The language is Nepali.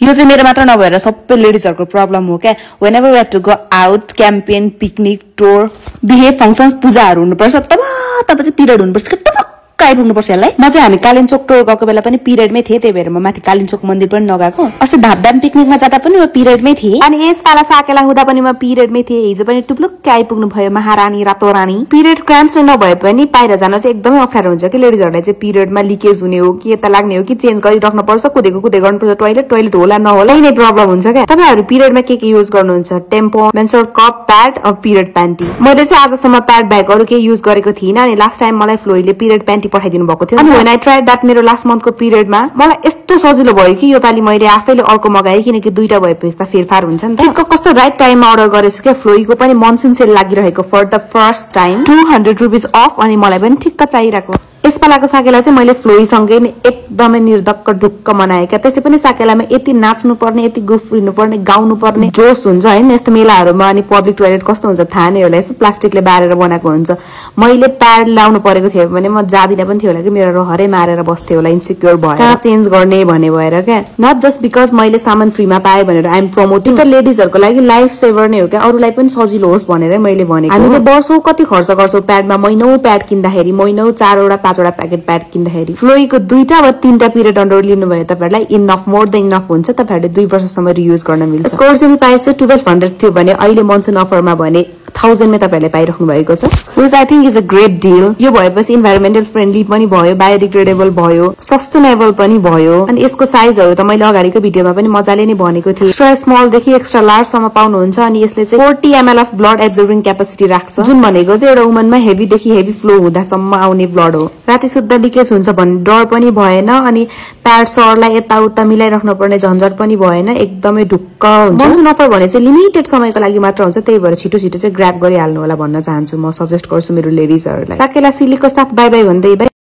यो चाहिँ मेरो मात्र नभएर सबै लेडिजहरुको प्रब्लम हो क्या whenever we have to go out campaign picnic tour बिहे फंक्शन्स पूजाहरु हुनुपर्छ तब चाहिँ पिरियड हुनुपर्छ आइपुग्नुपर्छ यसलाई म चाहिँ हामी कालिन्चोक टुर गएको बेला पनि पिरियडमै थिए त्यही भएर म माथि कालिन्चोक मन्दिर पनि नगएको अस्ति धापधाम पिकनिकमा जाँदा पनि म पिरियडमै थिए अनि यसपाला साकेला हुँदा पनि म पिरियडमै थिए हिजो पनि टुप्लुक्कै आइपुग्नु भयो महारानी रातो रानी पिरियड क्राम्स नभए पनि बाहिर जान चाहिँ एकदमै अप्ठ्यारो हुन्छ कि लेडिजहरुलाई चाहिँ पिरियडमा लिकेज हुने हो कि यता लाग्ने हो कि चेन्ज गरिराख्नु पर्छ कुदेको गर्नुपर्छ टोयलेट होला नहोला नै प्रब्लम हुन्छ क्या तपाईहरु पिरियडमा के युज गर्नुहुन्छ tampon menstrual cup pad or period panty मैले चाहिँ आजसम्म प्याड ब्यागहरु के युज गरेको थिइन अनि लास्ट टाइम मलाई फ्लोइले पिरियड प्यान्टी पठाइदिनु भएको थियो अनि when I tried that मेरो लास्ट मन्थको पिरियडमा मलाई यस्तो सजिलो भयो कि यो पाली मैले आफैले अर्को मगाए किनकि दुईटा भएपछि त फेरफार हुन्छ नि त कस्तो राइट टाइममा अर्डर गरेछु के फ्लोइको पनि मनसुन सेल लागिरहेको for the first time 200 rupees of अनि मलाई पनि ठिक्क चाहिरहेको यसपालाको साकेला चाहिँ मैले फ्लोई सँगै नै एकदमै निर्धक्क ढुक्क मनाए क्या त्यसै पनि साकेलामा यति नाच्नु पर्ने यति गुफ्रिनु पर्ने गाउनु पर्ने जोश हुन्छ हैन यस्तो मेलाहरुमा अनि पब्लिक टोयलेट कस्तो हुन्छ थाहा नै होला यसो प्लास्टिकले बारेर बनाएको हुन्छ मैले प्याड लाउनु परेको थियो भने म जादिन पनि थियो होला कि मेरो रहरै मारेर बस्थ्यो होला इन्सिक्योर भएर कहाँ चेन्ज गर्ने भन्ने भएर क्या नट जस्ट बिकज मैले सामान फ्रीमा पाए भनेर आई एम प्रमोटिङ त लेडिजहरुको लागि लाइफ सेभर नै हो क्या अरूलाई पनि सजिलो होस् भनेर मैले भनेको हामीले वर्षौ कति खर्च गर्छौं प्याडमा महिनौ प्याड किन्दाखेरि महिनौ 4 वटा 5 वटा प्याकेट प्याड किन्दाखेरि फ्लोइको 2टा वा 3टा पिरियड अन्डर लिनु भयो तपाईहरुलाई इनफ मोर देन इनफ हुन्छ तपाईहरुले 2 वर्षसम्म रियुज गर्न मिल्छ यसको ओरिजिनल प्राइस चाहिँ 1200 थियो भने अहिले मनसुन अफरमा भने 1000 मा तपाईहरुले पाइराख्नु भएको छ which I think is a great deal यो भएपछि इन्भाइरोमेन्टल फ्रेन्डली पनि भयो बायोडिग्रेडेबल भयो सस्टेनेबल पनि भयो अनि यसको साइजहरु त मैले अगाडिको भिडियोमा पनि मजाले नै भनेको थिए एक्स्ट्रा स्मल देखि एक्स्ट्रा लार्ज सम्म पाउनुहुन्छ अनि यसले चाहिँ 40 ml अफ ब्लड एब्जर्बिङ क्यापेसिटी राख्छ जुन भनेको चाहिँ एउटा वुमनमा हेभी देखि हेभी फ्लो हुँदासम्म आउने ब्लड हो राति सुत्दा लिकेज हुन्छ भन्ने डर पनि भएन अनि प्याड सरलाई यताउता मिलाइराख्नु पर्ने झन्झट पनि भएन एकदमै ढुक्क हुन्छ मनसुन अफर भने चाहिँ लिमिटेड समयको लागि मात्र हुन्छ त्यही भएर छिटो छिटो चाहिँ ग्र्याब गरिहाल्नु होला भन्न चाहन्छु म सजेस्ट गर्छु मेरो लेडिजहरुलाई साकेला सिलीको साथ बाइ बाइ भन्दै